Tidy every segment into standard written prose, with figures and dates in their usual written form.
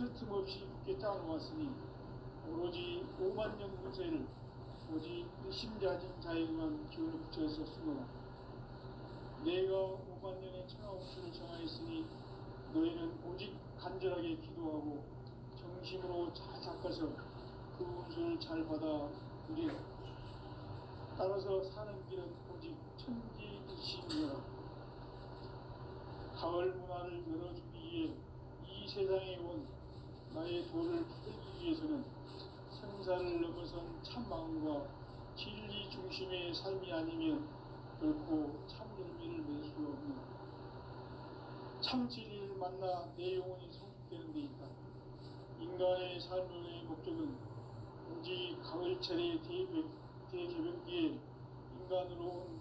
멈춤없이 굳게 짜놓았으니 오로지 5만 년 군세를 오직 일심자진 자에게만 기운을 붙여서 쓰노라. 내가 5만 년의 천하홍수를 정하였으니 너희는 오직 간절하게 기도하고 정심으로 잘 닦아서 그 운수를 잘 받아 누리라. 따라서 사는 길은 오직 천지일심이라. 가을 문화를 열어주기 위해 이 세상에 온 나의 도를 풀기 위해서는 생사를 넘어선 참마음과 진리 중심의 삶이 아니면 결코 참 열매를 맺을 수 없는 참 진리를 만나 내 영혼이 성숙되는 데 있다. 인간의 삶의 목적은 오직 가을철의 대개벽기에 인간으로 온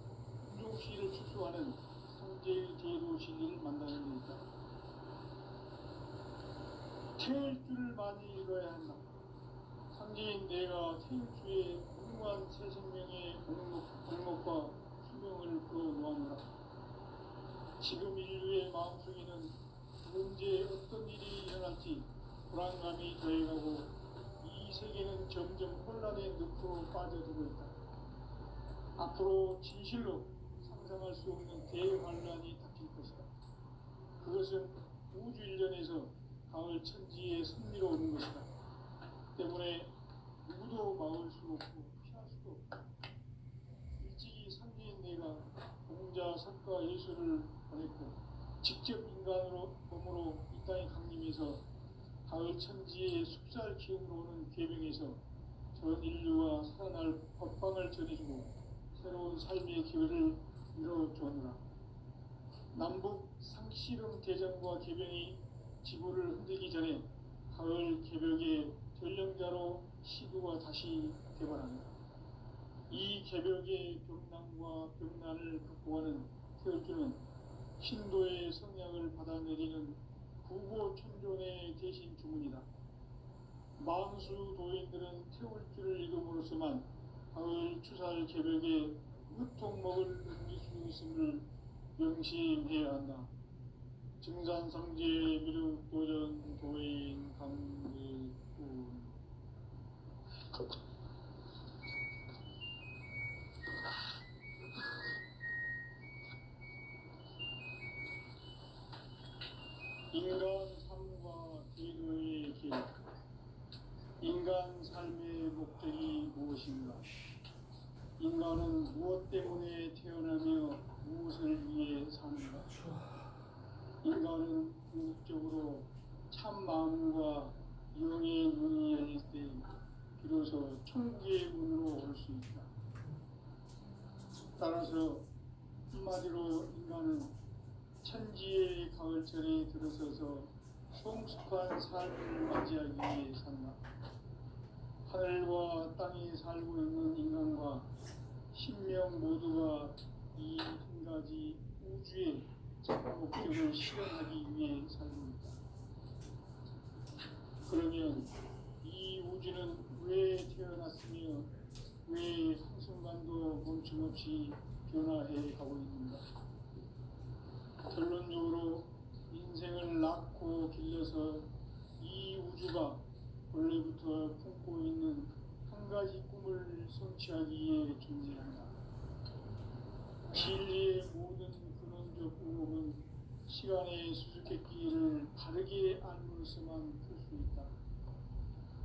운종시를 추수하는 성제의 대도 진리를 만나는 데 있다. 태울 줄을 많이 읽어야 한다. 상제인 내가 태울주의 무궁한 새 생명의 목록과 수명을 끌어놓아노라. 지금 인류의 마음속에는 언제 어떤 일이 일어날지 불안감이 더해가고 이 세계는 점점 혼란의 늪으로 빠져들고 있다. 앞으로 진실로 상상할 수 없는 대환란이 닥칠 것이다. 그것은 우주 일련에서 가을 천지의 섭리로 오는 것이다. 때문에 누구도 막을 수 없고 피할 수도 없다. 일찍이 상제인 내가 공자, 석가, 예수를 보냈고 직접 인간으로 몸으로 이 땅에 강림해서 가을 천지의 숲살 기운으로 오는 계명에서 전 인류와 살아날 법방을 전해주고 새로운 삶의 기회를 이뤄주었노라. 남북 상씨름 대전과 개병이 지구를 흔들기 전에 가을 개벽의 전령자로 시구가 다시 개발합니다. 이 개벽의 병난과 병난을 극복하는 태울주는 신도의 성약을 받아내리는 구보천존의 대신 주문이다. 만수 도인들은 태울주를 읽음으로써만 가을 추살 개벽에 으통먹을 넘길 수 있음을 명심해야 한다. 증산상제 미륵도전 도인 강대군. 인간 삶과 기도의 길. 인간 삶의 목적이 무엇인가? 인간은 무엇 때문에 태어나며 무엇을 위해 사는가? 인간은 궁극적으로 참 마음과 영의 눈이 열릴 때 비로소 천국의 문으로 올 수 있다. 따라서 한마디로 인간은 천지의 가을철에 들어서서 성숙한 삶을 맞이하기 위해 산다. 하늘과 땅에 살고 있는 인간과 신명 모두가 이 한 가지 우주의 참 목적을 실현하기 위해 살고 있다. 그러면 이 우주는 왜 태어났으며 왜 한순간도 멈춤없이 변화해 가고 있는가? 결론적으로 인생을 낳고 길러서 이 우주가 원래부터 품고 있는 한 가지 꿈을 성취하기 위해 존재한다. 진리의 모든 근원적 의혹은 시간의 수수께끼를 바르게 알므로서만 풀 수 있다.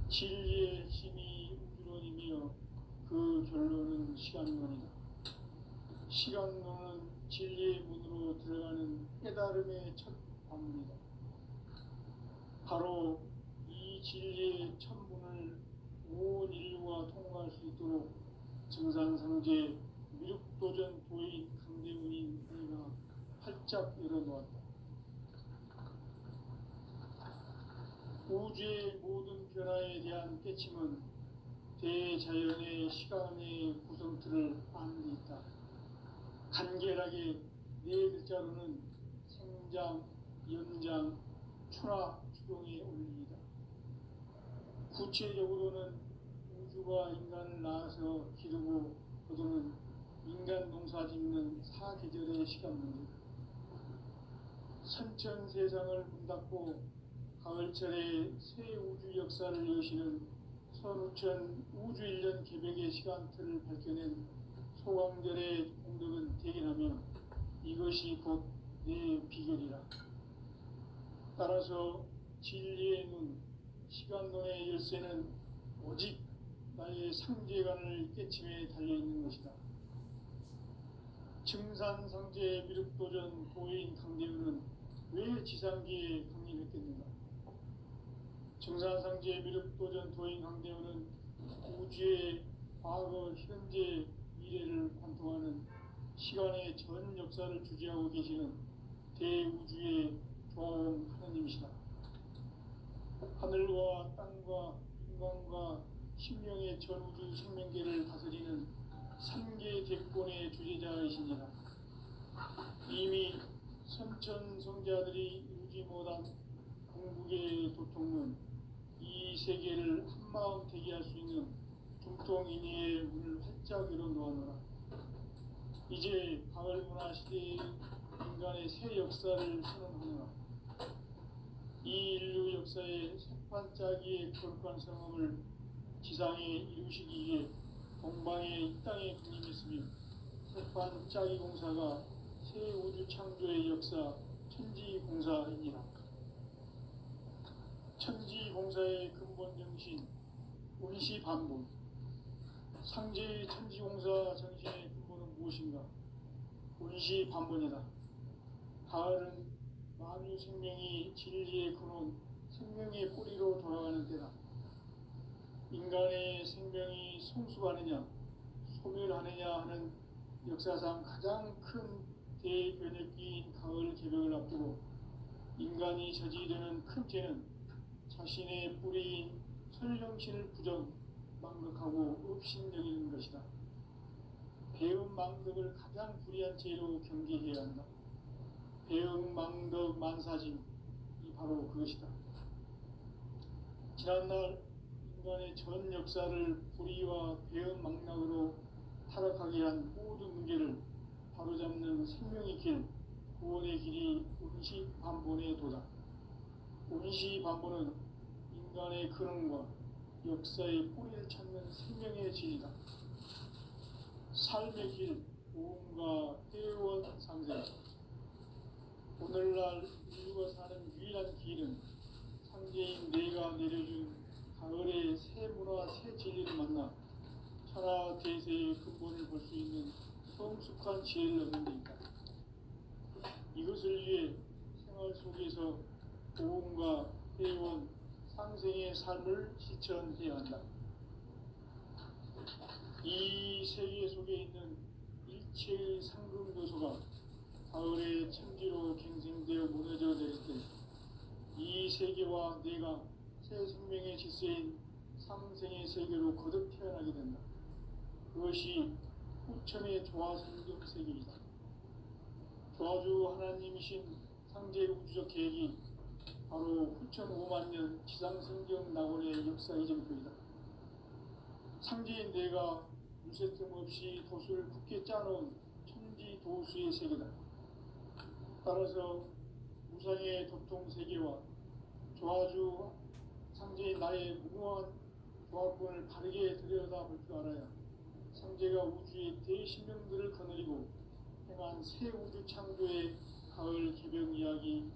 진리의 힘이 우주론이며 그 결론은 시간론이다. 시간론은 진리의 문으로 들어가는 깨달음의 첫 관문이다. 바로 이 진리의 첫 문을 온 인류가 통과할 수 있도록 증산상제 미륵도전 도인 강대문인 내가 활짝 열어놓았다. 우주의 모든 변화에 대한 깨침은 대자연의 시간의 구성틀을 아는 데 있다. 간결하게 네 글자로는 생장, 연장, 추나 추동의 원리이다. 구체적으로는 우주가 인간을 낳아서 기르고 거두는 인간 농사 짓는 사계절의 시간 문제다. 선천 세상을 문 닫고 가을철에 새 우주 역사를 여시는 선우천 우주일년 개벽의 시간틀을 밝혀낸 소강절의 공덕은 대견하며 이것이 곧 내 비결이라. 따라서 진리의 눈, 시간론의 열쇠는 오직 나의 상제관을 깨침에 달려있는 것이다. 증산상제 미륵도전 도인 강대우는 왜 지상기에 강림했겠는가? 증산상제 미륵도전 도인 강대우는 우주의 과거, 현재, 미래를 관통하는 시간의 전 역사를 주재하고 계시는 대우주의 조화원 하나님이시다. 하늘과 땅과 인간과 신명의 전우주 생명계를 다스리는 삼계 대권의 주재자이시니라. 이미 선천성자들이 이루지 못한 궁극의 도통은 이 세계를 한마음 되게 할 수 있는 중통인의의 문을 활짝 열어놓아노라. 이제 가을문화 시대의 인간의 새 역사를 선언하노라. 이 인류 역사의 새판짜기의 거룩한 성함을 지상에 이루시기 위해 동방에 이 땅에 군림했으며 새판짜기 공사가 새 우주 창조의 역사 천지공사이니라. 천지공사의 근본 정신 운시반본. 상제의 천지공사 정신의 근본은 무엇인가? 운시반본이다. 가을은 만유 생명이 진리의 근원, 생명의 뿌리로 돌아가는 때다. 인간의 생명이 성숙하느냐, 소멸하느냐 하는 역사상 가장 큰 대변혁기인 가을 개벽을 앞두고 인간이 저지르는 큰 죄는 자신의 뿌리인 설령신을 부정, 망극하고 업신여기는 것이다. 배음 망덕을 가장 불의한 죄로 경계해야 한다. 배음 망덕 만사짐이 바로 그것이다. 지난날 인간의 전 역사를 불의와 배음 망락으로 타락하게 한 모든 문제를 바로잡는 생명의 길, 구원의 길이 운시반본의 도다. 운시반본은 인간의 근원과 역사의 뿌리를 찾는 생명의 진리다. 삶의 길, 보험과 회원 상생. 오늘날 인류가 사는 유일한 길은 상제인 내가 내려준 가을의 새 문화, 새 진리를 만나 천하 대세의 근본을 볼 수 있는 성숙한 지혜를 얻는 데 있다. 이것을 위해 생활 속에서 보험과 회원, 상생의 삶을 실천해야 한다. 이 세계 속에 있는 일체의 상금 요소가 가을의 천지로 갱생되어 무너져 내릴 때 이 세계와 내가 새 생명의 질서인 상생의 세계로 거듭 태어나게 된다. 그것이 후천의 조화성경 세계이다. 조화주 하나님이신 상제 우주적 계획이 바로 후천 5만 년 지상성경 낙원의 역사 이정표이다. 상제인 내가 무쇠틈 없이 도수를 굳게 짜놓은 천지 도수의 세계다. 따라서 무상의 도통 세계와 조화주 상제인 나의 무궁한 조화권을 바르게 들여다볼 줄 알아야 상제가 우주의 대신명들을 거느리고 행한 새 우주 창조의 가을 개벽 이야기,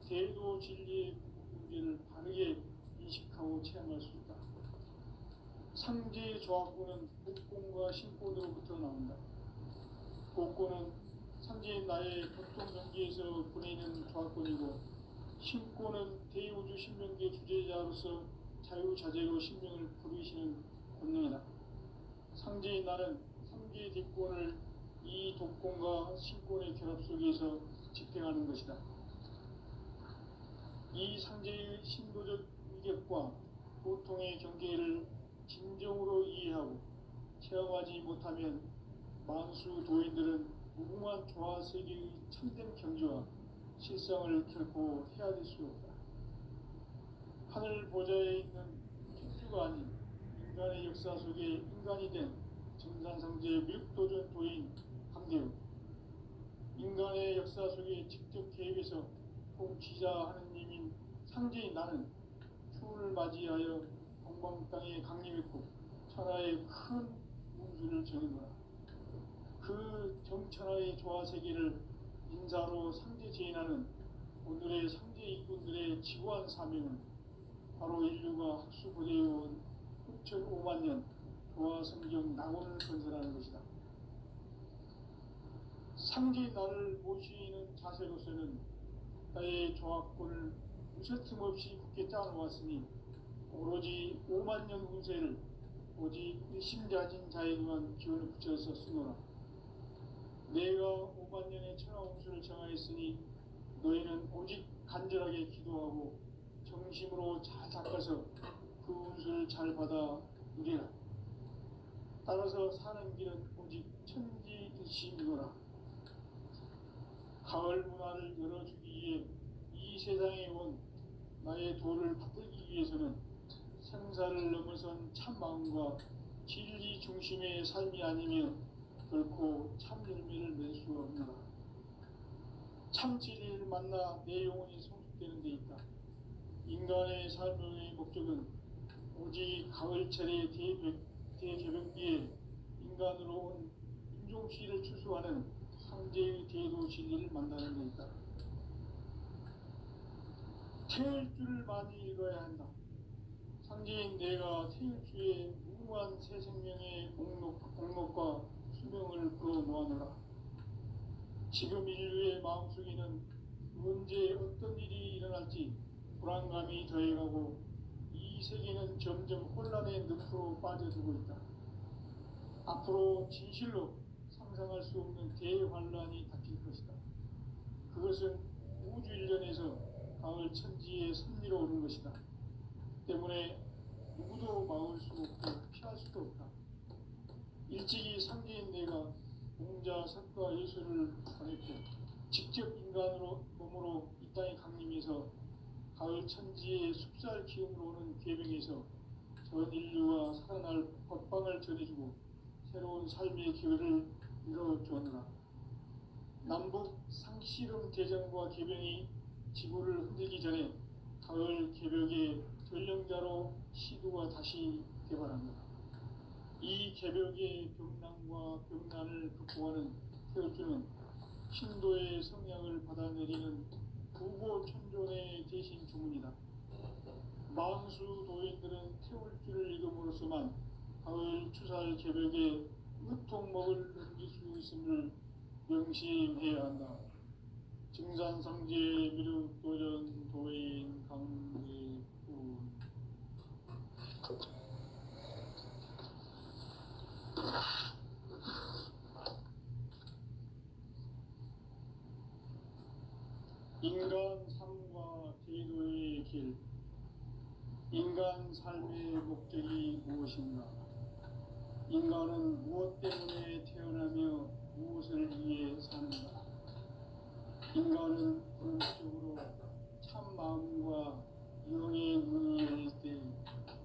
대도 진리의 문제를 바르게 인식하고 체험할 수 있다. 상제의 조화권은 복권과 신권으로부터 나온다. 복권은 상제인 나의 교통경기에서 보내는 조화권이고, 신권은 대우주 신명계 주제자로서 자유자재로 신명을 부르시는 권능이다. 상제인 나는 상제의 뒷권을 이 독권과 신권의 결합 속에서 집행하는 것이다. 이 상제의 신도적 위격과 고통의 경계를 진정으로 이해하고 체험하지 못하면 만수 도인들은 무궁한 조화세계의 참된 경지와 실상을 결코 헤아릴 수 없다. 하늘 보좌에 있는 천주가 아닌 인간의 역사 속에 인간이 된 증산상제 미륵도전 도인 강대우. 인간의 역사 속에 직접 개입해서 통치자 하느님인 상제인 나는 추운을 맞이하여 동방 땅에 강림했고 천하의 큰 운수를 정해노라. 그 정천하의 조화 세계를 인사로 상제 제인하는 오늘의 상제 일꾼들의 지구한 사명은 바로 인류가 학수고대해온 6,500만 년 조화 성경 낙원을 건설하는 것이다. 상제 나를 모시는 자세로서는 나의 조합권을 무쇠틈 없이 굳게 짜놓았으니 오로지 5만 년 운세를 오직 일심자진 자에게만 기원을 붙여서 쓰노라. 내가 5만 년의 천하 운수를 정하였으니 너희는 오직 간절하게 기도하고 정심으로 잘 닦아서 그 운수를 잘 받아 누리라. 따라서 사는 길은 오직 천지일심이노라. 가을 문화를 열어주기 위해 이 세상에 온 나의 도를 붙들기 위해서는 생사를 넘어선 참 마음과 진리 중심의 삶이 아니면 결코 참 열매를 낼 수 없노라. 참 진리를 만나 내 영혼이 성숙되는 데 있다. 인간의 삶의 목적은 오직 가을철의 대개벽기에 인간으로 온 인종씨를 추수하는 상제의 대도 진리를 만나는 데 있다. 태일주를 많이 읽어야 한다. 상제인 내가 태일주의 무궁한 새 생명의 목록과 수명을 끌어모아노라. 지금 인류의 마음속에는 언제 어떤 일이 일어날지 불안감이 더해가고 이 세계는 점점 혼란의 늪으로 빠져들고 있다. 앞으로 진실로 상상할 수 없는 대환란이 닥칠 것이다. 그것은 우주 일련에서 가을 천지의 섭리로 오는 것이다. 때문에 누구도 막을 수 없고 피할 수도 없다. 일찍이 상제인 내가 공자, 석가, 예수를 보냈고 직접 인간으로 몸으로 이 땅에 강림해서 가을 천지의 숲살 기운으로 오는 계명에서 전 인류와 살아날 법방을 전해주고 새로운 삶의 기회를 이뤄주었노라. 남북 상씨름 대전과 계병이 지구를 흔들기 전에 가을 개벽의 전령자로 시도가 다시 개발합니다. 이 개벽의 병난과 병난을 극복하는 태울주는 신도의 성향을 받아내리는 부고천존의 대신 주문이다. 망수 도인들은 태울주를 읽음으로써만 가을 추살 개벽에 으통먹을 넘길 수 있음을 명심해야 한다. 증산상제 미륵도전 도인 강대군. 인간 삶과 제도의 길. 인간 삶의 목적이 무엇인가? 인간은 무엇 때문에 태어나며 무엇을 위해 사는가? 인간은 본질적으로 참 마음과 영의 문이 열릴 때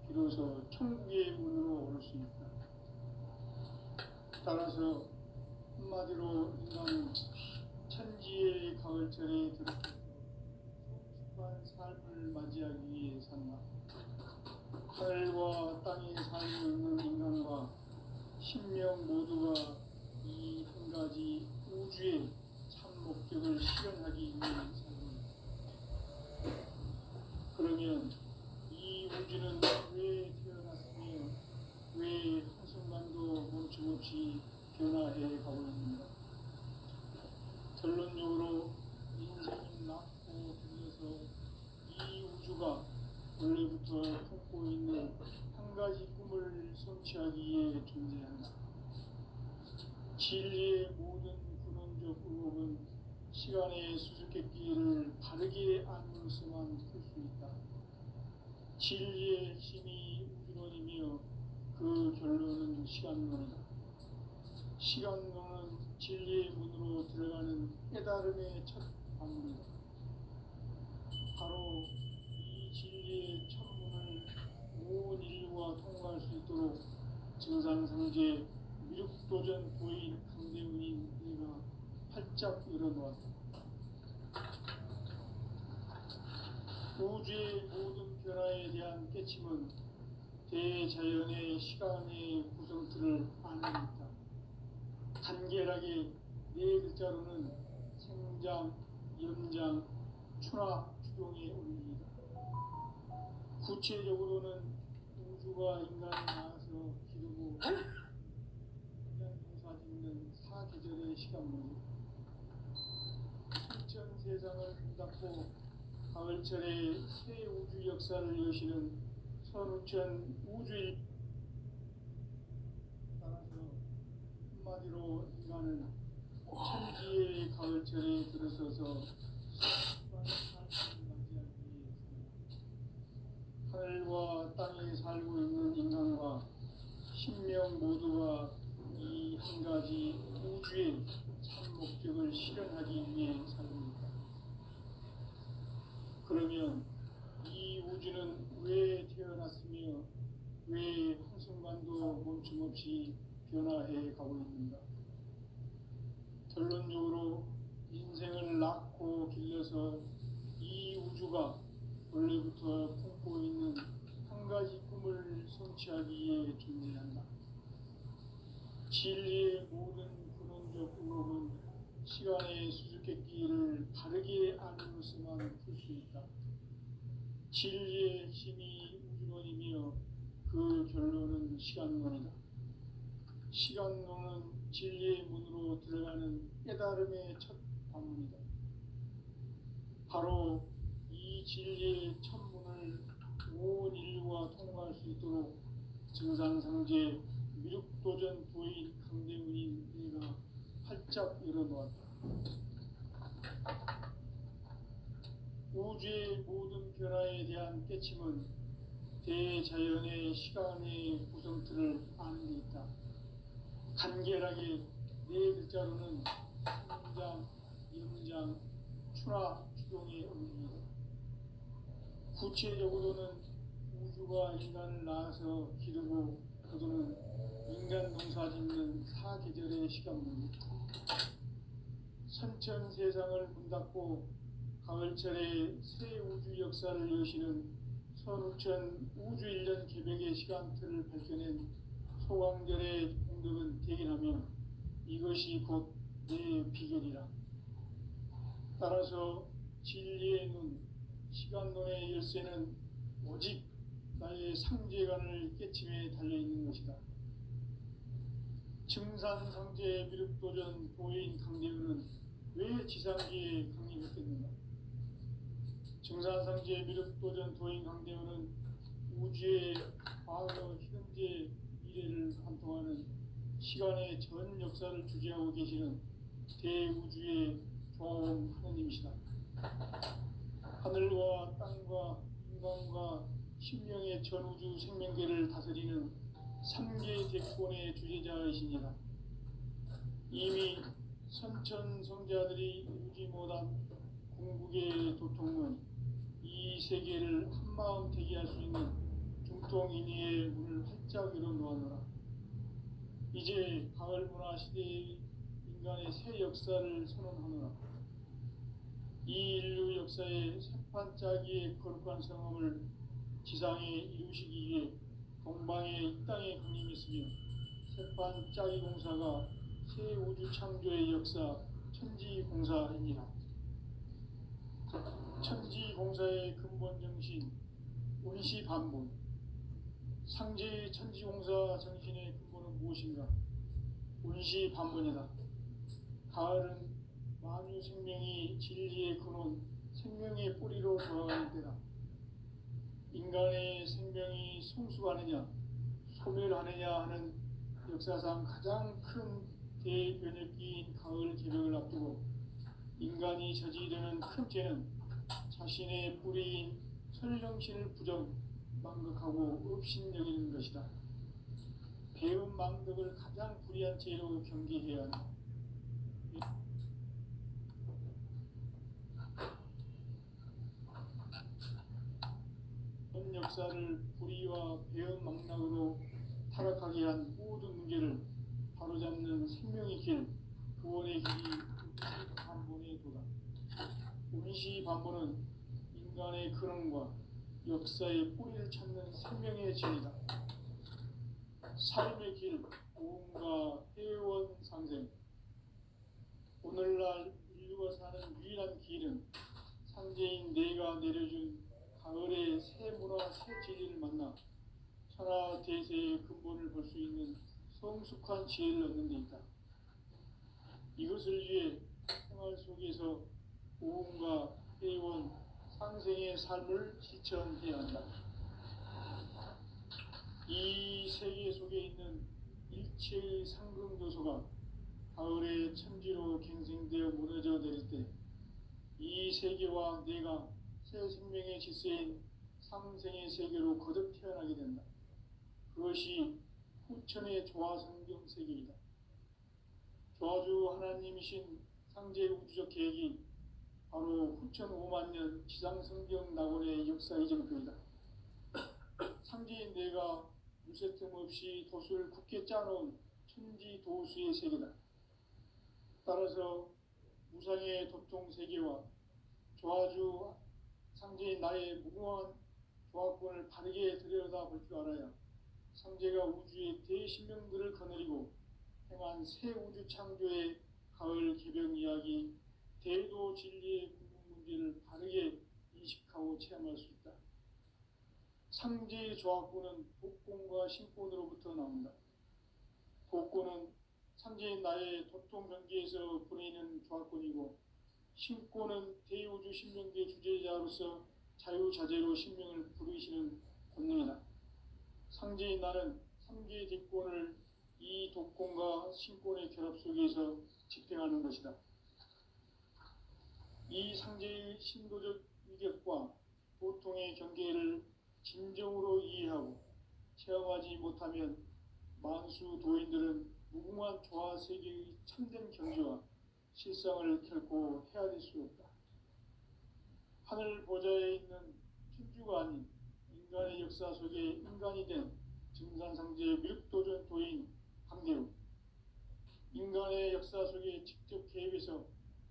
비로소 천국의 문으로 오를 수 있다. 따라서 한마디로 인간은 천지의 가을철에 들어서 성숙한 삶을 맞이하기 위해 산다. 하늘과 땅의 삶이 있는 인간과 신명 모두가 이 한 가지 우주의 참 목적을 실현하기 위해 산다. 그러면 이 우주는 왜 태어났으며 왜 한순간도 멈춤없이 변화해 가고 있는가? 결론적으로 인생은 낳고 들려서 이 우주가 원래부터 품고 있는 한 가지 꿈을 성취하기 위해 존재한다. 진리의 모든 근원적 의혹은 시간의 수수께끼를 바르게 안으로서만 풀 수 있다. 진리의 핵심이 우주론이며 그 결론은 시간론이다. 시간론은 진리의 문으로 들어가는 깨달음의 첫 방문이다. 바로 이 진리의 첫 문을 온 인류가 통과할 수 있도록 증산상제 미륵도전 도인 강대문인 내가 활짝 열어놓았다. 우주의 모든 변화에 대한 깨침은 대자연의 시간의 구성틀을 아는 것이다. 간결하게 네 글자로는 생장, 연장, 추나 추동의 원리이다. 구체적으로는 우주가 인간을 낳아서 기르고 농사짓는 사계절의 시간문이다. 천천 세상을 문닫고 가을철에 새 우주 역사를 여시는 선우천 우주일, 따라서 한마디로 인간은 천지의 가을철에 들어서서 수많은 삶을 맞이하기 위해서 하늘과 땅에 살고 있는 인간과 신명 모두가 이 한 가지 우주의 참 목적을 실현하기 위해 삽니다. 그러면 이 우주는 왜 태어났으며 왜 한순간도 멈춤없이 변화해 가고 있는가? 결론적으로 인생을 낳고 길러서 이 우주가 원래부터 품고 있는 한 가지 꿈을 성취하기 위해 존재한다. 진리의 모든 근원적 의혹은 시간의 수수께끼를 바르게 안으로서만 풀 수 있다. 진리의 핵심이 우주론이며 그 결론은 시간론이다. 시간론은 진리의 문으로 들어가는 깨달음의 첫 방문이다. 바로 이 진리의 첫 문을 온 인류가 통과할 수 있도록 증산상제 미륵도전 도인 강대문인 내가 활짝 열어놓았다. 우주의 모든 변화에 대한 깨침은 대자연의 시간의 구성틀을 아는 데 있다. 간결하게 네 글자로는 생장, 연장, 추나 추동의 원리이다. 구체적으로는 우주가 인간을 낳아서 기르고 거두는 인간 농사 짓는 사계절의 시간문이다. 선천 세상을 문닫고 가을철에 새 우주 역사를 여시는 선우천 우주 1년 개백의 시간틀을 밝혀낸 소강절의 공덕은 대견하며 이것이 곧 내 비결이라. 따라서 진리의 눈, 시간론의 열쇠는 오직 나의 상제관을 깨침에 달려있는 것이다. 증산상제 미륵도전 도인 강대우는 왜 지상기에 강림했겠는가? 증산상제 미륵도전 도인 강대우는 우주의 과거, 현재, 미래를 관통하는 시간의 전 역사를 주재하고 계시는 대우주의 조화원 하느님이시다. 하늘과 땅과 인간과 신명의 전우주 생명계를 다스리는 3계 대권의 주제자이시니라. 이미 선천성자들이 이루지 못한 궁극의 도통은 이 세계를 한마음 되게 할 수 있는 중통인의의 문을 활짝 열어놓아노라. 이제 가을문화 시대의 인간의 새 역사를 선언하노라. 이 인류 역사의 새판짜기의 거룩한 성험을 지상에 이루시기 위해 동방의 이 땅에 강림했으며 새판짜기 공사가 새 우주 창조의 역사 천지공사입니다. 천지공사의 근본 정신 운시반본. 상제의 천지공사 정신의 근본은 무엇인가? 운시반본이다. 가을은 만유 생명이 진리의 근원, 생명의 뿌리로 돌아가는 때다. 인간의 생명이 성숙하느냐, 소멸하느냐 하는 역사상 가장 큰 대변혁기인 가을 개벽을 앞두고 인간이 저지르는 큰 죄는 자신의 뿌리인 설령신을 부정, 망극하고 업신여기는 것이다. 배운 망덕을 가장 불의한 죄로 경계해야 한다. 전 역사를 불의와 배은 망락으로 타락하게 한 모든 문제를 바로잡는 생명의 길, 구원의 길이 운시반본의 도다. 운시반본은 인간의 근원과 역사의 뿌리를 찾는 생명의 진리다. 삶의 길, 고음과 회원 상생. 오늘날 인류가 사는 유일한 길은 상제인 내가 내려준 가을의 새 문화 새 진리를 만나 천하 대세의 근본을 볼 수 있는 성숙한 지혜를 얻는 데 있다. 이것을 위해 생활 속에서 고음과 회원 상생의 삶을 실천해야 한다. 이 세계 속에 있는 일체의 상승조소가 가을의 천지로 갱생되어 무너져 내릴 때 이 세계와 내가 새 생명의 질서인 상생의 세계로 거듭 태어나게 된다. 그것이 후천의 조화성경 세계이다. 조화주 하나님이신 상제 우주적 계획이 바로 후천 5만 년 지상성경 낙원의 역사 이정표이다. 상제인 내가 무쇠틈 없이 돛을 굳게 짜놓은 천지 도수의 세계다. 따라서 무상의 도통 세계와 조화주 상제인 나의 무궁한 조화권을 바르게 들여다볼 줄 알아야 상제가 우주의 대신명들을 거느리고 행한 새 우주 창조의 가을 개병 이야기, 대도 진리의 궁극 문제를 바르게 인식하고 체험할 수 있다. 상제의 조화권은 복권과 신권으로부터 나온다. 복권은 상제인 나의 도통 경계에서 보내는 조화권이고, 신권은 대우주 신명계 주제자로서 자유자재로 신명을 부르시는 권능이다. 상제인 나는 상제의 대권을 이 독권과 신권의 결합 속에서 집행하는 것이다. 이 상제의 신도적 위격과 보통의 경계를 진정으로 이해하고 체험하지 못하면 만수 도인들은 무궁한 조화 세계의 참된 경지와 실상을 결코 헤아릴 수 없다. 하늘 보좌에 있는 천주가 아닌 인간의 역사 속에 인간이 된 증산상제의 밀도전 도인 강대우, 인간의 역사 속에 직접 개입해서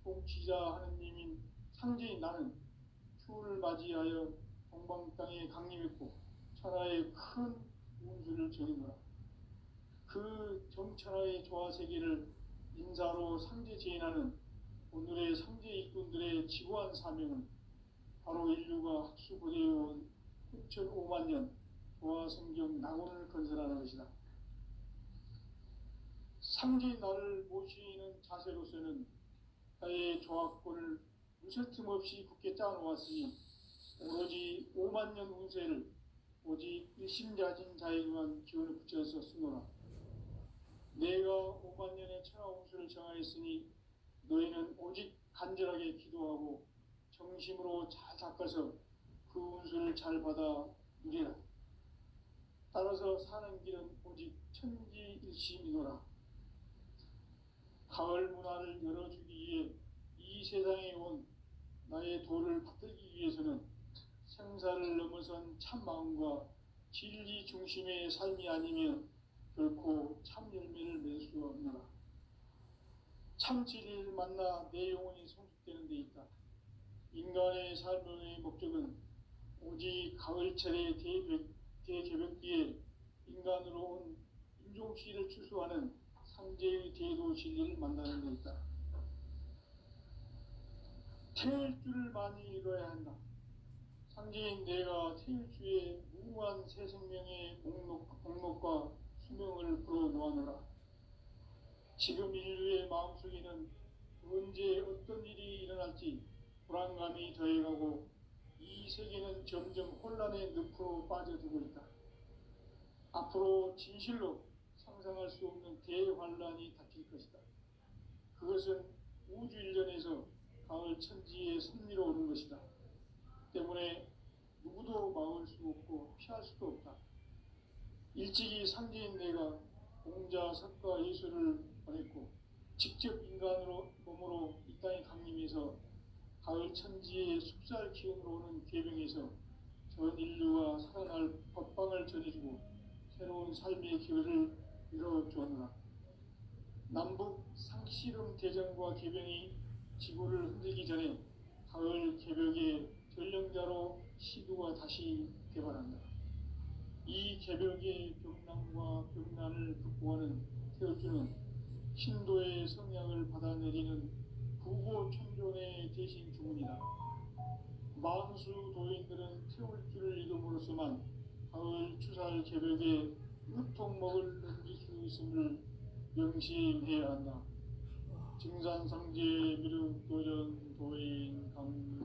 통치자 하느님인 상제인 나는 추후를 맞이하여 동방 땅에 강림했고 천하의 큰 운수를 전이노라. 그 정천하의 조화 세계를 인사로 상제 제인하는 오늘의 상제 일꾼들의 지구한 사명은 바로 인류가 학수고대해온 후천 5만 년 조화 성경 낙원을 건설하는 것이다. 상제인 나를 모시는 자세로서는 나의 조화권을 무쇠틈 없이 굳게 짜놓았으니 오로지 5만 년 운세를 오직 일심자진 자에게만 기운을 붙여서 쓰노라. 내가 5만 년의 천하 운수를 정하였으니 너희는 오직 간절하게 기도하고 정심으로 잘 닦아서 그 운수를 잘 받아 누리라. 따라서 사는 길은 오직 천지일심이노라. 가을 문화를 열어주기 위해 이 세상에 온 나의 도를 받들기 위해서는 생사를 넘어선 참 마음과 진리 중심의 삶이 아니면 결코 참 열매를 맺을 수 없노라. 참 진리를 만나 내 영혼이 성숙되는 데 있다. 인간의 삶의 목적은 오직 가을철의 대개벽기에 인간으로 온 인종시를 추수하는 상제의 대도 진리를 만나는 데 있다. 태일 줄을 많이 이뤄야 한다. 상제인 내가 태일주의 무궁한 새 생명의 목록과 수명을 불어놓아노라. 지금 인류의 마음속에는 언제 어떤 일이 일어날지 불안감이 더해가고 이 세계는 점점 혼란의 늪으로 빠져들고 있다. 앞으로 진실로 상상할 수 없는 대환란이 닥칠 것이다. 그것은 우주 일전에서 가을 천지의 섭리로 오는 것이다. 때문에 누구도 막을 수 없고 피할 수도 없다. 일찍이 상제인 내가 공자, 석가, 예수를 보냈고 직접 인간으로 몸으로 이 땅에 강림해서 가을 천지의 숲살 기운으로 오는 계명에서 전 인류가 살아날 법방을 전해주고 새로운 삶의 기회를 이뤄주었노라. 남북 상씨름 대전과 계병이 지구를 흔들기 전에 가을 개벽의 전령자로 시도가 다시 개발한다. 이 개벽의 병난과 병난을 극복하는 태어주는 신도의 성약을 받아내리는 부고천존의 대신 주문이다. 만수 도인들은 태울주를 이름으로서만 가을 추살 개벽에 으통먹을 넘길 수 있음을 명심해야 한다. 증산상제 미륵도전 도인 강대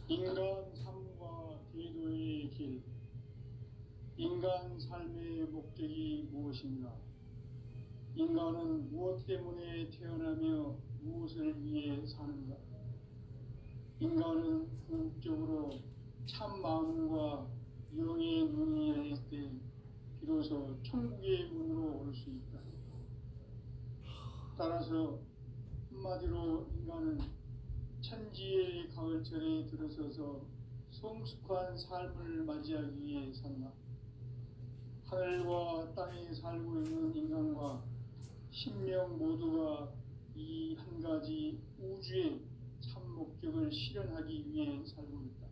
인간 삶과 대도의 길. 인간 삶의 목적이 무엇인가? 인간은 무엇 때문에 태어나며 무엇을 위해 사는가? 인간은 궁극적으로 참 마음과 영의 눈이 열릴 때 비로소 천국의 문으로 올 수 있다. 따라서 한마디로 인간은 천지의 가을철에 들어서서 성숙한 삶을 맞이하기 위해 산다. 하늘과 땅에 살고 있는 인간과 신명 모두가 이 한 가지 우주의 참 목적을 실현하기 위해 살고 있다.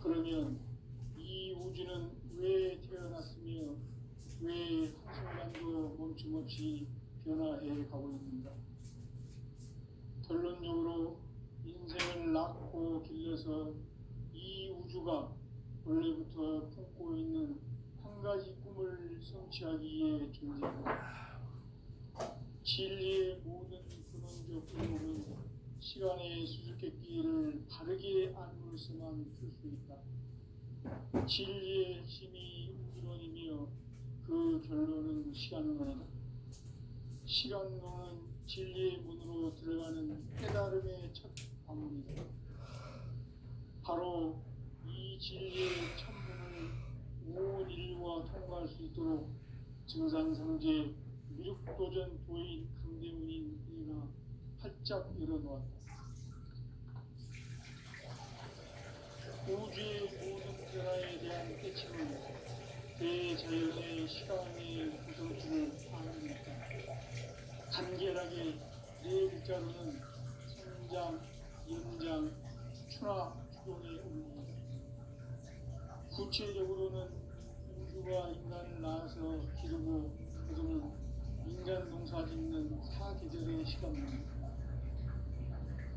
그러면 이 우주는 왜 태어났으며 왜 한순간도 멈춤없이 변화해 가고 있는가? 결론적으로 인생을 낳고 길러서 이 우주가 원래부터 품고 있는 한 가지 꿈을 성취하기 위해 존재한다. 진리의 모든 근원적 의무는 시간의 수수께끼를 바르게 알므로서만 풀 수 있다. 진리의 핵심이 우주론이며 그 결론은 시간론이다. 시간론은 진리의 문으로 들어가는 깨달음의 첫 관문이다. 바로 이 진리의 천문을 온 인류가 통과할 수 있도록 증산상제 미륵도전 도인 강대문인 이가 활짝 열어놓았다. 우주의 모든 변화에 대한 깨침은 대자연의 시간의 구성줄을 아는 것이다. 간결하게 네 글자로는 성장, 연장, 추락, 추동의 운명이다. 구체적으로는 우주가 인간을 낳아서 기르고 거두는 인간 농사 짓는 사계절의 시간입니다.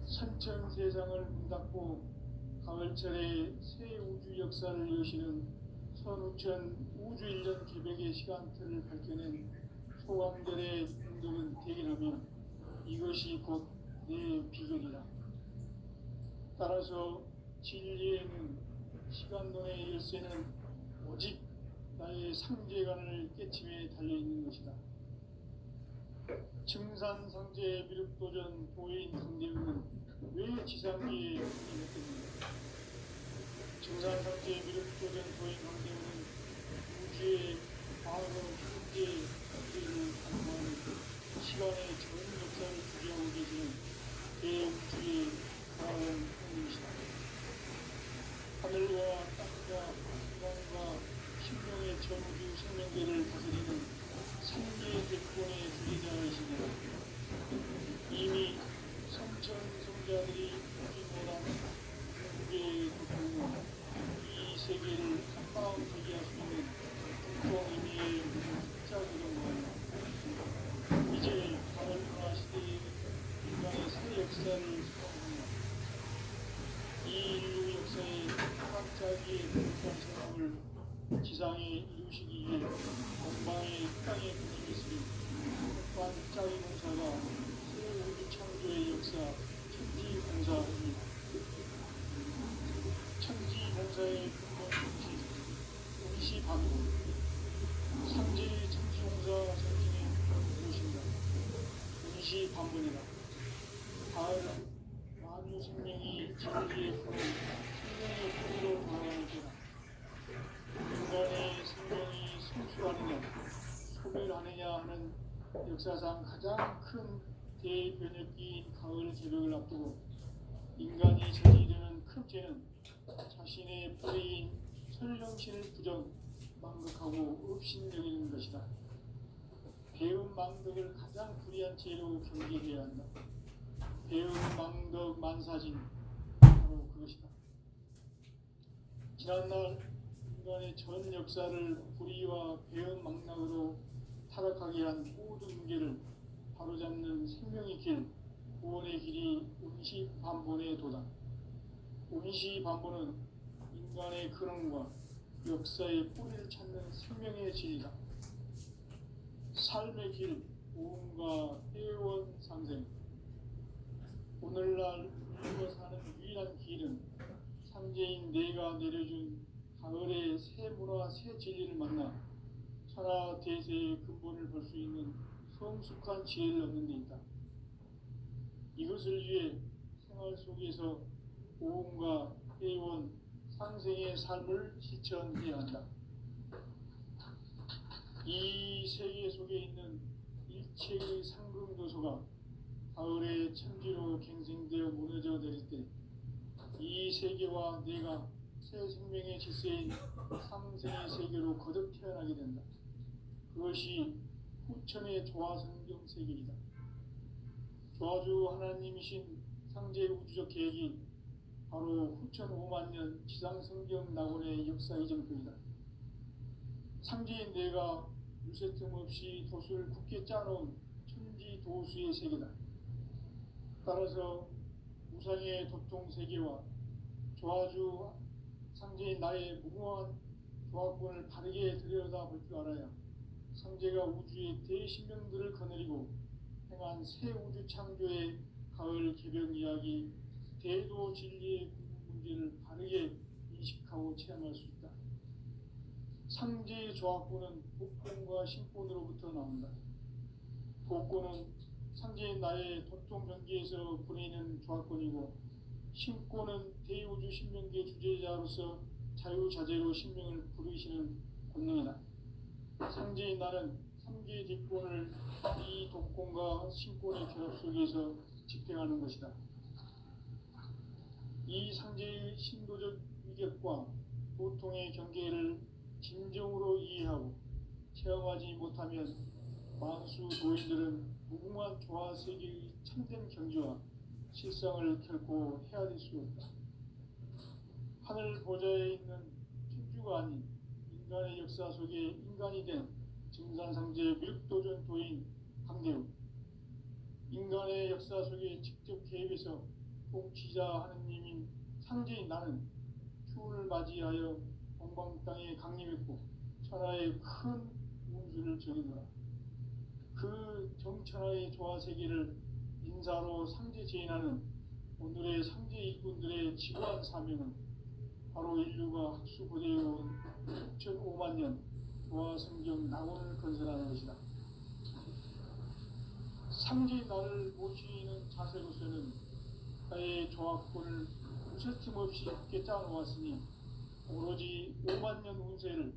선천 세상을 문 닫고 가을철에 새 우주 역사를 여시는 선우천 우주일년 개벽의 시간틀을 밝혀낸 소강절의 운동은 대견하며 이것이 곧 내 비결이다. 따라서 진리에는 시간론의 열쇠는 오직 나의 상제관을 깨침에 달려있는 것이다. 증산상제 미륵도전 도인 강대우는 왜 지상기에 fun했겠는가? 증산상제 미륵도전 도인 강대우는 우주의 과거, 현재, 미래를 관통하는 시간의 전 역사를 주재하고 계시는 대우주의 과원 형님이시다. 하늘과 땅과 인간과 신명의 전우주 생명계를 다스리는 삼계 대권의 주제자이시다. 이미 성천성자들이 보지 못한 궁극의 고통은 이 세계를 한마음 되게 할 수 있는 공통의미의 숫자기록입니다. 이제 가을문화 시대의 인간의 새 역사를 수행합니다. 이 인류 역사의 한짝기의 공간 생활을 지상에 이루시기 위해 동방의 땅에 분이 있으니 반짝이 공사가 새 우주 창조의 역사 천지공사입니다. 천지공사의 근본 정신, 임시반복, 상제 천지공사 정신의 무엇인가? 임시반복이다. 가을은 만유 생명이 진리의 품을 생명의 품으로 돌아가는 때다. 인간의 생명이 성숙하느냐 소멸하느냐 하는 역사상 가장 큰 대변혁기인 가을 개벽을 앞두고 인간이 저지르는 큰 죄는 자신의 뿌리인 설령신을 부정, 망극하고 업신여기는 것이다. 배움 망덕을 가장 불의한 죄로 경계해야 한다. 배움 망덕 만사진, 바로 그것이다. 지난날 인간의 전 역사를 불의와 배움 망락으로 타락하게 한 모든 문제를 바로잡는 생명의 길, 구원의 길이 운시반본의 도다. 운시반본은 인간의 근원과 역사의 뿌리를 찾는 생명의 진리다. 삶의 길, 오음과 회원 상생. 오늘날 우리가 사는 유일한 길은 상제인 내가 내려준 가을의 새 문화, 새 진리를 만나 천하 대세의 근본을 볼 수 있는 성숙한 지혜를 얻는 데 있다. 이것을 위해 생활 속에서 오음과 회원, 상생의 삶을 실천해야 한다. 이 세계 속에 있는 일체의 상금도소가 가을의 천지로 갱생되어 무너져 내릴 때 이 세계와 내가 새 생명의 질서인 상생의 세계로 거듭 태어나게 된다. 그것이 후천의 조화성경 세계이다. 조화주 하나님이신 상제 우주적 계획이 바로 후천 5만 년 지상성경 낙원의 역사 이정표이다. 상제인 내가 유세 틈 없이 도수를 굳게 짜놓은 천지 도수의 세계다. 따라서 우상의 도통 세계와 조화주 상제인 나의 무궁한 조화권을 바르게 들여다볼 줄 알아야 상제가 우주의 대신명들을 거느리고 행한 새 우주 창조의 가을 개벽 이야기, 대도 진리의 문제를 바르게 인식하고 체험할 수 있다. 상제의 조화권은 복권과 신권으로부터 나온다. 복권은 상제인 나의 도통 경계에서 보내는 조화권이고, 신권은 대우주 신명계 주제자로서 자유자재로 신명을 부르시는 권능이다. 상제인 나는 삼계의 뒷권을 이 독권과 신권의 결합 속에서 집행하는 것이다. 이 상제의 신도적 위격과 도통의 경계를 진정으로 이해하고 체험하지 못하면 만수 도인들은 무궁한 조화 세계의 참된 경지와 실상을 결코 헤아릴 수 없다. 하늘 보좌에 있는 천주가 아닌 인간의 역사 속에 인간이 된 증산상제 밀도전 도인 강대우, 인간의 역사 속에 직접 개입해서 통치자 하느님인 상제인 나는 추운을 맞이하여 동방 땅에 강림했고 천하의 큰 운수를 정해노라. 그 정천하의 조화 세계를 인사로 상제 제인하는 오늘의 상제 일꾼들의 지구한 사명은 바로 인류가 학수고대해온 6,5만 년 조화 성경 낙원을 건설하는 것이다. 상제 나를 모시는 자세로서는 나의 조화권을 무쇠틈 없이 굳게 짜놓았으니 오로지 5만 년 운세를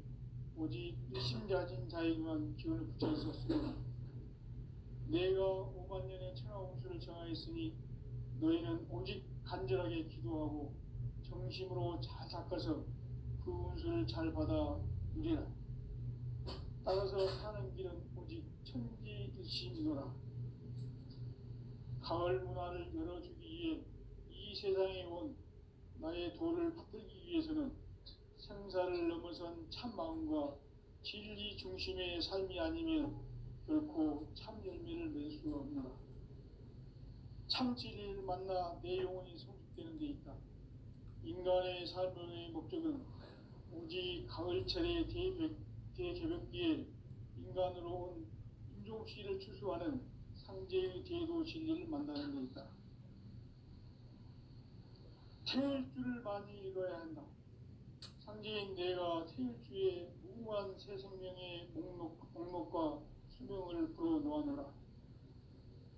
오직 일심가진 자에게만 기운을 붙여 있었습니다. 내가 5만 년의 천하 운수를 정하였으니 너희는 오직 간절하게 기도하고 정심으로 잘 닦아서 그 운수를 잘 받아 누리라. 따라서 사는 길은 오직 천지일심이노라. 가을 문화를 열어주기 위해 이 세상에 온 나의 도를 받들기 위해서는 생사를 넘어선 참 마음과 진리 중심의 삶이 아니면 결코 참 열매를 맺을 수 없노라. 참 진리를 만나 내 영혼이 성숙되는 데 있다. 인간의 삶의 목적은 오직 가을철의 대개벽기에 인간으로 온 인종씨를 추수하는 상제의 대도 진리를 만나는 데 있다. 태일주를 많이 읽어야 한다. 상제인 내가 태일주의 무궁한 새 생명의 목록과 수명을 불어놓아노라.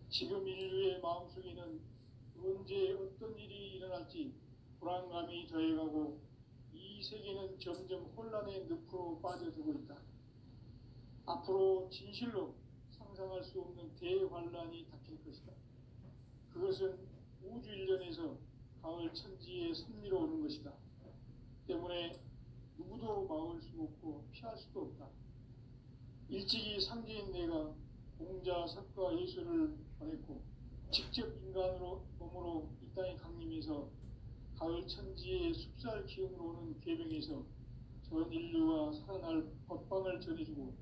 지금 인류의 마음속에는 언제 어떤 일이 일어날지 불안감이 더해가고 이 세계는 점점 혼란의 늪으로 빠져들고 있다. 앞으로 진실로 상상할 수 없는 대환란이 닥칠 것이다. 그것은 우주 일련에서 가을 천지의 섭리로 오는 것이다. 때문에 누구도 막을 수 없고 피할 수도 없다. 일찍이 상제인 내가 공자, 석가, 예수를 보냈고 직접 인간으로 몸으로 이 땅에 강림해서 가을 천지의 숲살 기운으로 오는 계명에서 전 인류와 살아날 법방을 전해주고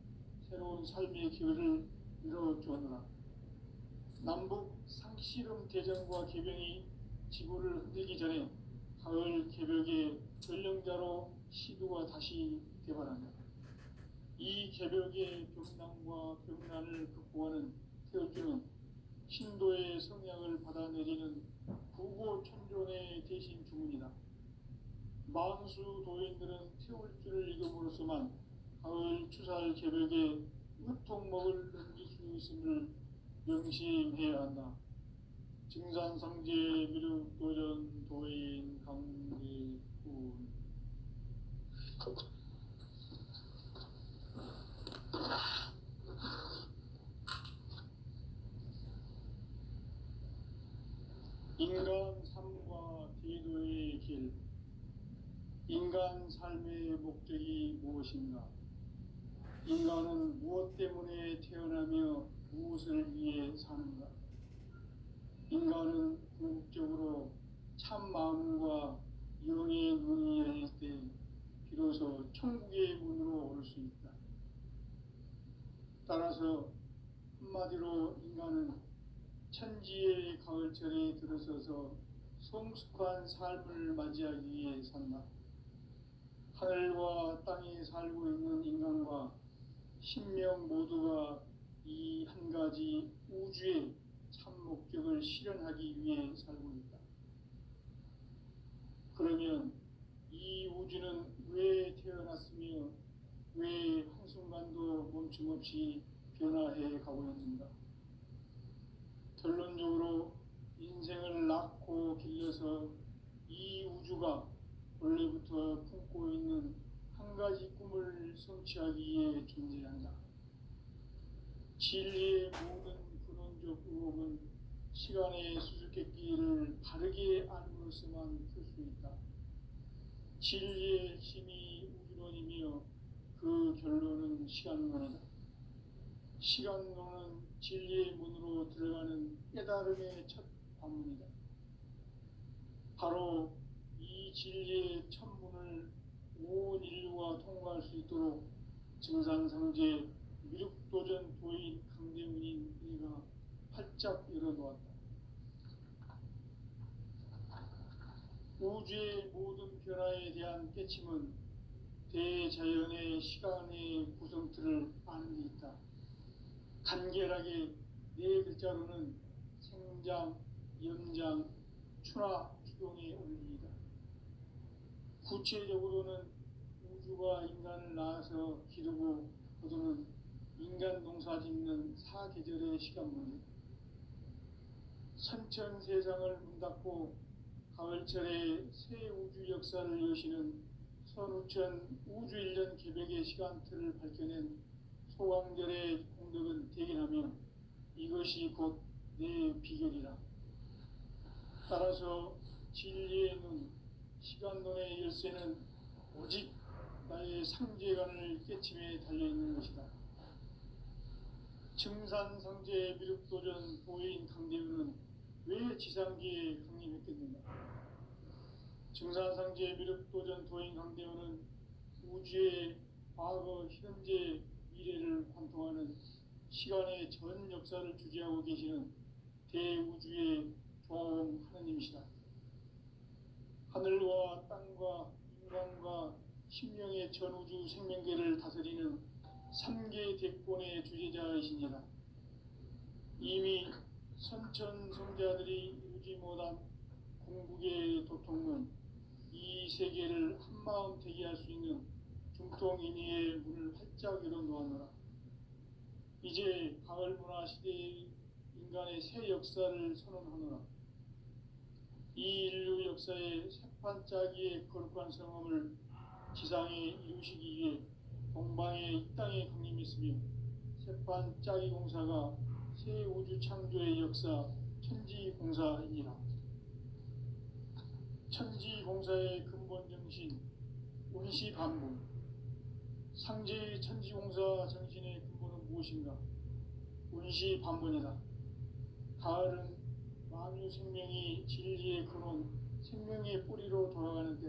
새로운 삶의 기회를 열어주었노라. 남북 상씨름 대전과 계병이 지구를 흔들기 전에 가을 개벽의 전령자로 시두가 다시 개발한다. 이 개벽의 병난과 병난을 극복하는 태울주는 신도의 성향을 받아내리는 부고천존의 대신 주문이다. 만수 도인들은 태울주를 이금으로써만 가을 추살 개벽에 으통먹을 넘길 수 있음을 명심해야 한다. 증산상제 미륵도전 도인 강대군. 인간 삶과 디도의 길. 인간 삶의 목적이 무엇인가? 인간은 무엇 때문에 태어나며 무엇을 위해 사는가? 인간은 궁극적으로 참 마음과 영의 눈이 열릴 때 비로소 천국의 문으로 올 수 있다. 따라서 한마디로 인간은 천지의 가을철에 들어서서 성숙한 삶을 맞이하기 위해 산다. 하늘과 땅에 살고 있는 인간과 신명 모두가 이 한 가지 우주의 참 목적을 실현하기 위해 살고 있다. 그러면 이 우주는 왜 태어났으며 왜 한순간도 멈춤없이 변화해 가고 있는가? 결론적으로 인생을 낳고 길러서 이 우주가 원래부터 품고 있는 한 가지 꿈을 성취하기 위해 존재한다. 진리의 모든 근원적 의혹은 시간의 수수께끼를 바르게 알므로서만 풀 수 있다. 진리의 힘이 우주론이며 그 결론은 시간론이다. 시간론은 진리의 문으로 들어가는 깨달음의 첫 관문이다. 바로 이 진리의 첫 문을 온 인류가 통과할 수 있도록 증산상제 미륵도전 도인 강대문인 이가 활짝 열어놓았다. 우주의 모든 변화에 대한 깨침은 대자연의 시간의 구성틀을 아는 데 있다. 간결하게 네 글자로는 생장, 연장, 추나 추동의 원리이다. 구체적으로는 우주가 인간을 낳아서 기르고 거두는 인간 농사 짓는 사계절의 시간문이다. 선천 세상을 문 닫고 가을철에 새 우주 역사를 여시는 선우천 우주 1년 개벽의 시간틀을 밝혀낸 소강절의 공덕은 대견하며 이것이 곧 내 비결이라. 따라서 진리의 눈, 시간론의 열쇠는 오직 나의 상제관을 깨침에 달려있는 것이다. 증산상제 미륵도전 도인 강대훈은 왜 지상기에 강림했겠는가? 증산상제 미륵도전 도인 강대훈은 우주의 과거, 현재, 미래를 관통하는 시간의 전 역사를 주재하고 계시는 대우주의 종 하느님이시다. 하늘과 땅과 인간과 심령의 전우주 생명계를 다스리는 3계 대권의 주제자이시니라. 이미 선천성자들이 이루지 못한 궁극의 도통론, 이 세계를 한마음 되게 할 수 있는 중통인의의 문을 활짝 열어놓았노라. 이제 가을 문화 시대의 인간의 새 역사를 선언하노라. 이 인류 역사의 새판짜기의 거룩한 성험을 지상에 이루시기 위해 동방의 이 땅에 강림했으며 새판짜기 공사가 새 우주 창조의 역사 천지공사이니라. 천지공사의 근본 정신, 운시반문. 상제 천지공사 정신의 근본은 무엇인가? 운시반문이다. 가을은 만유 생명이 진리의 근원, 생명의 뿌리로 돌아가는 때